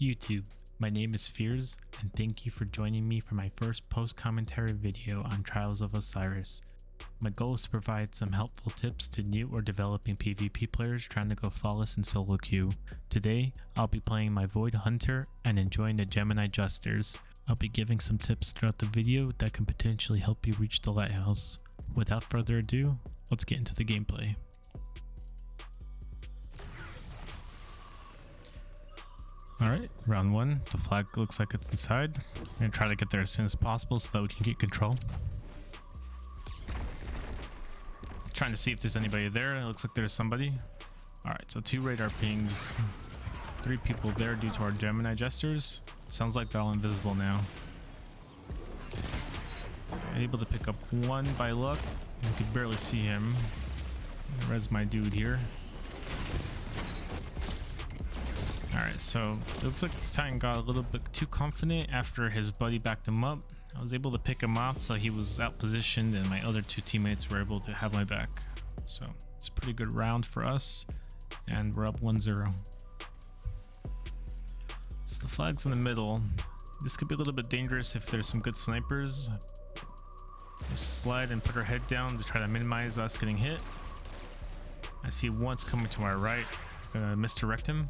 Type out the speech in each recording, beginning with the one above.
YouTube, my name is Fears, and thank you for joining me for my first post-commentary video on Trials of Osiris. My goal is to provide some helpful tips to new or developing PvP players trying to go flawless in solo queue. Today, I'll be playing my Void Hunter and enjoying the Gemini Jesters. I'll be giving some tips throughout the video that can potentially help you reach the Lighthouse. Without further ado, let's get into the gameplay. Alright, round one. The flag looks like it's inside. I'm gonna try to get there as soon as possible so that we can get control. Trying to see if there's anybody there. It looks like there's somebody. Alright, so 2 radar pings. 3 people there due to our Gemini Jesters. Sounds like they're all invisible now. Able to pick up 1 by luck. You could barely see him. Res my dude here. Alright, so it looks like this Titan got a little bit too confident after his buddy backed him up. I was able to pick him up, so he was out positioned and my other 2 teammates were able to have my back. So it's a pretty good round for us, and we're up 1-0. So the flag's in the middle. This could be a little bit dangerous if there's some good snipers. Just slide and put our head down to try to minimize us getting hit. I see one's coming to my right. Gonna misdirect him.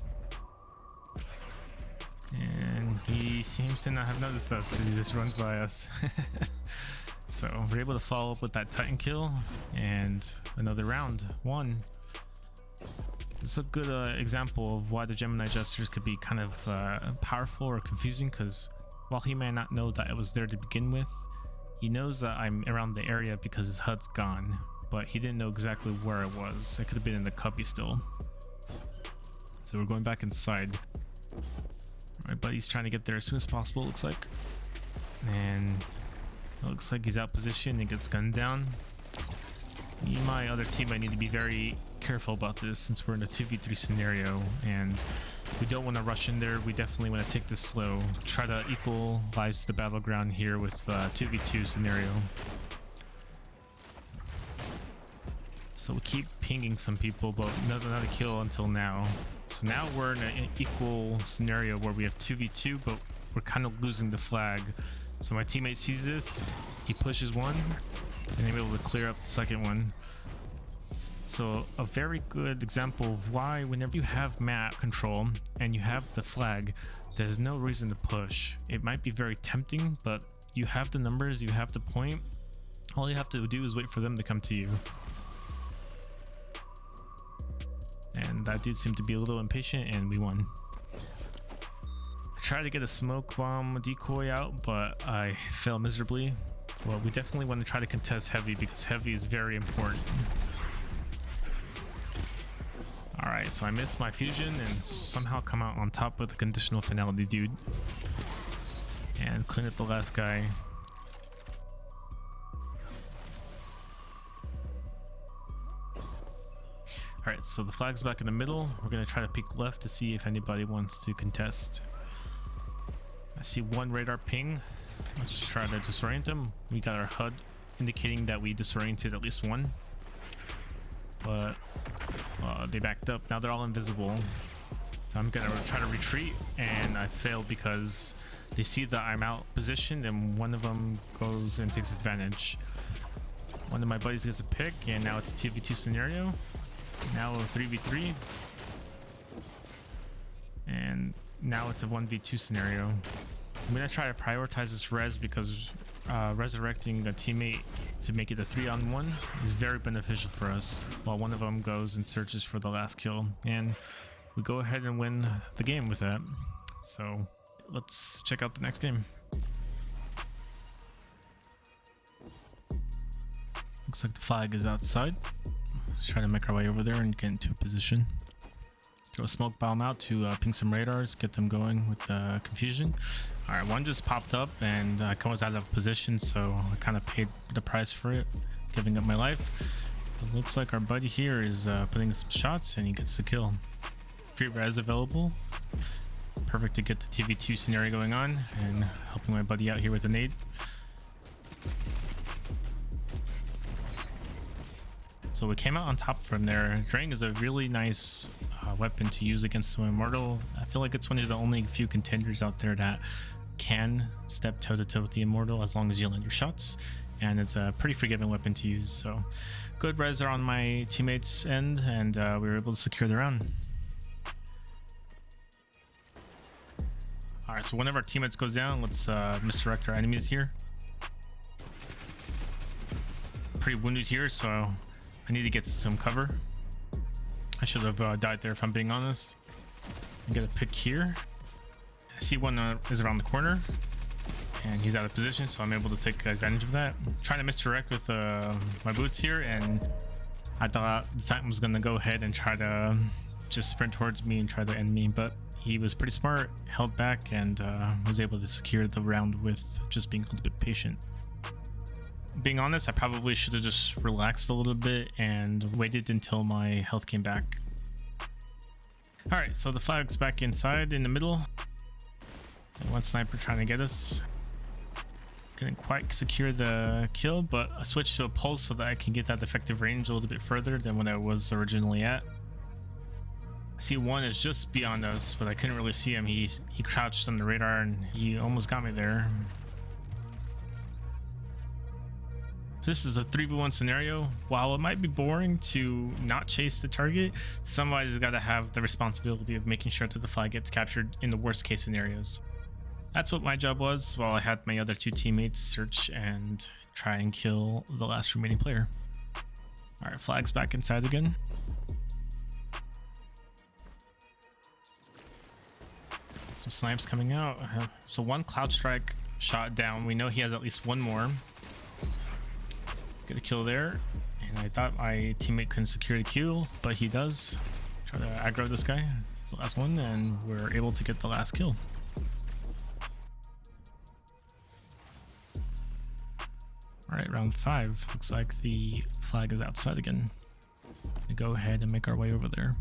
And he seems to not have noticed us because he just runs by us. So we're able to follow up with that Titan kill and another round, 1. This is a good example of why the Gemini Jesters could be kind of powerful or confusing, because while he may not know that it was there to begin with, he knows that I'm around the area because his HUD's gone, but he didn't know exactly where it was. It could have been in the cubby still. So we're going back inside. My buddy's trying to get there as soon as possible, it looks like. And it looks like he's out positioned and gets gunned down. Me and my other team might need to be very careful about this since we're in a 2v3 scenario and we don't want to rush in there. We definitely want to take this slow. Try to equalize the battleground here with 2v2 scenario. So we keep pinging some people, but not a kill until now. So now we're in an equal scenario where we have 2v2, but we're kind of losing the flag. So my teammate sees this, he pushes 1, and I'm able to clear up the second one. So a very good example of why whenever you have map control and you have the flag, there's no reason to push. It might be very tempting, but you have the numbers, you have the point. All you have to do is wait for them to come to you. And that dude seemed to be a little impatient and we won. I tried to get a smoke bomb decoy out, but I failed miserably. Well, we definitely want to try to contest heavy because heavy is very important. Alright, so I missed my fusion and somehow come out on top with a conditional finality dude. And clean up the last guy. Alright, so the flag's back in the middle. We're going to try to peek left to see if anybody wants to contest. I see 1 radar ping. Let's try to disorient them. We got our HUD indicating that we disoriented at least 1. But they backed up. Now they're all invisible. So I'm going to try to retreat, and I failed because they see that I'm out positioned and one of them goes and takes advantage. One of my buddies gets a pick, and now it's a 2v2 scenario. Now a 3v3, and now it's a 1v2 scenario. I'm gonna try to prioritize this res because resurrecting a teammate to make it a 3-on-1 is very beneficial for us, while one of them goes and searches for the last kill, and we go ahead and win the game with that. So let's check out the next game. Looks like the flag is outside. Let's try to make our way over there and get into a position. Throw a smoke bomb out to ping some radars, get them going with confusion. Alright, 1 just popped up and I was out of position, so I kind of paid the price for it, giving up my life. It looks like our buddy here is putting some shots and he gets the kill. Free res available. Perfect to get the TV2 scenario going on and helping my buddy out here with the nade. So we came out on top from there. Drang is a really nice weapon to use against the Immortal. I feel like it's one of the only few contenders out there that can step toe to toe with the Immortal as long as you land your shots, and it's a pretty forgiving weapon to use. So good res are on my teammates' end, and we were able to secure the round. All right, so one of our teammates goes down. Let's misdirect our enemies here. Pretty wounded here, so I need to get some cover. I should have died there if I'm being honest. I get a pick here. I see one is around the corner and he's out of position, so I'm able to take advantage of that. Trying to misdirect with my boots here, and I thought Titan was gonna go ahead and try to just sprint towards me and try to end me, but he was pretty smart, held back, and was able to secure the round with just being a little bit patient. Being honest, I probably should have just relaxed a little bit and waited until my health came back. All right, so the flag's back inside in the middle. One sniper trying to get us. Couldn't quite secure the kill, but I switched to a pulse so that I can get that effective range a little bit further than what I was originally at. I see one is just beyond us, but I couldn't really see him. He crouched on the radar and he almost got me there. This is a 3v1 scenario. While it might be boring to not chase the target, somebody's got to have the responsibility of making sure that the flag gets captured in the worst case scenarios. That's what my job was, while I had my other two teammates search and try and kill the last remaining player. All right, flag's back inside again. Some snipes coming out. So one cloud strike shot down. We know he has at least one more. Get a kill there, and I thought my teammate couldn't secure the kill, but he does. Try to aggro this guy. It's the last one, and we're able to get the last kill. All right, round 5. Looks like the flag is outside again. We go ahead and make our way over there.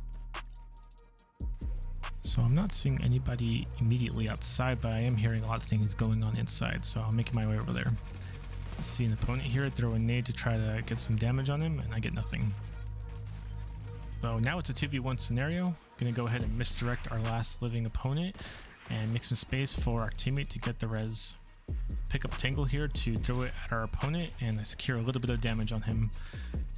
So I'm not seeing anybody immediately outside, but I am hearing a lot of things going on inside, so I'm making my way over there. I see an opponent here, throw a nade to try to get some damage on him, and I get nothing. So now it's a 2v1 scenario. Gonna go ahead and misdirect our last living opponent and make some space for our teammate to get the res. Pick up Tangle here to throw it at our opponent, and I secure a little bit of damage on him.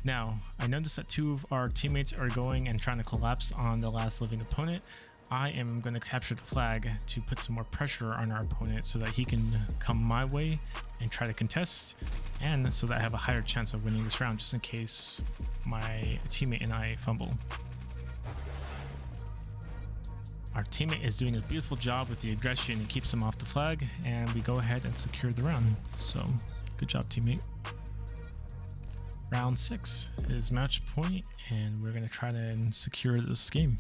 Now, I noticed that two of our teammates are going and trying to collapse on the last living opponent. I am going to capture the flag to put some more pressure on our opponent so that he can come my way and try to contest, and so that I have a higher chance of winning this round, just in case my teammate and I fumble. Our teammate is doing a beautiful job with the aggression and keeps him off the flag, and we go ahead and secure the round. So good job, teammate. Round 6 is match point, and we're going to try to secure this game.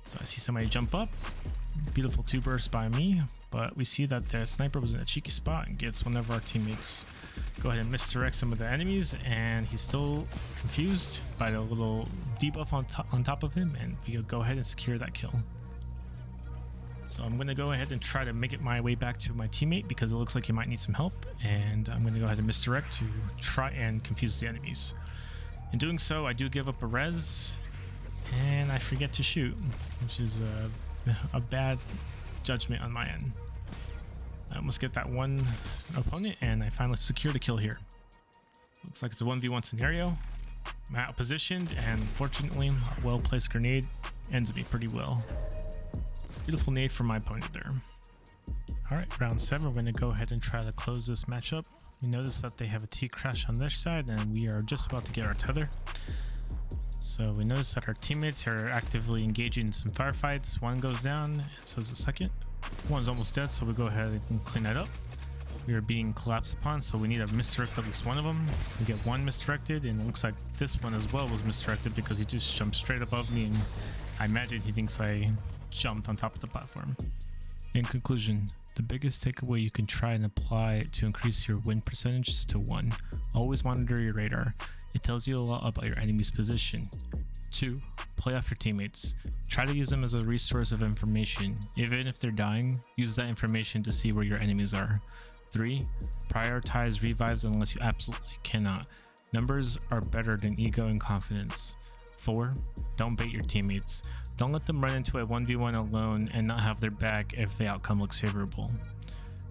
So I see somebody jump up. Beautiful 2 bursts by me, but we see that the sniper was in a cheeky spot and gets one of our teammates. Go ahead and misdirect some of the enemies, and he's still confused by the little debuff on top of him, and we go ahead and secure that kill. So I'm going to go ahead and try to make it my way back to my teammate because it looks like he might need some help, and I'm going to go ahead and misdirect to try and confuse the enemies. In doing so, I do give up a res, and I forget to shoot, which is a bad judgment on my end. I almost get that one opponent, and I finally secure the kill here. Looks like it's a 1v1 scenario. I'm out positioned, and fortunately, a well-placed grenade ends me pretty well. Beautiful nade from my opponent there. All right, round 7, we're going to go ahead and try to close this matchup. We notice that they have a T-crash on their side, and we are just about to get our tether. So we notice that our teammates are actively engaging in some firefights. One goes down, and so is the second. One's almost dead, so we go ahead and clean that up. We are being collapsed upon, so we need to misdirect at least one of them. We get one misdirected, and it looks like this one as well was misdirected because he just jumped straight above me, and I imagine he thinks I jumped on top of the platform. In conclusion, the biggest takeaway you can try and apply to increase your win percentage is to 1. Always monitor your radar. It tells you a lot about your enemy's position. 2. Play off your teammates. Try to use them as a resource of information. Even if they're dying, use that information to see where your enemies are. 3. Prioritize revives unless you absolutely cannot. Numbers are better than ego and confidence. 4. Don't bait your teammates. Don't let them run into a 1v1 alone and not have their back if the outcome looks favorable.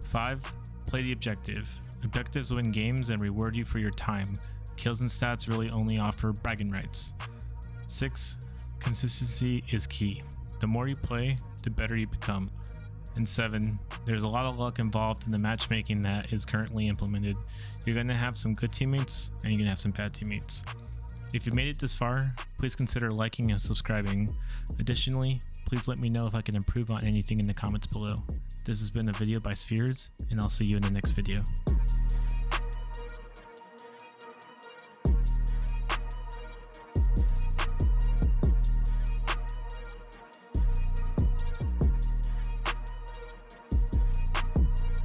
5. Play the objective. Objectives win games and reward you for your time. Kills and stats really only offer bragging rights. 6. Consistency is key. The more you play, the better you become. And 7. There's a lot of luck involved in the matchmaking that is currently implemented. You're going to have some good teammates and you're going to have some bad teammates. If you made it this far, please consider liking and subscribing. Additionally, please let me know if I can improve on anything in the comments below. This has been a video by Spheres, and I'll see you in the next video.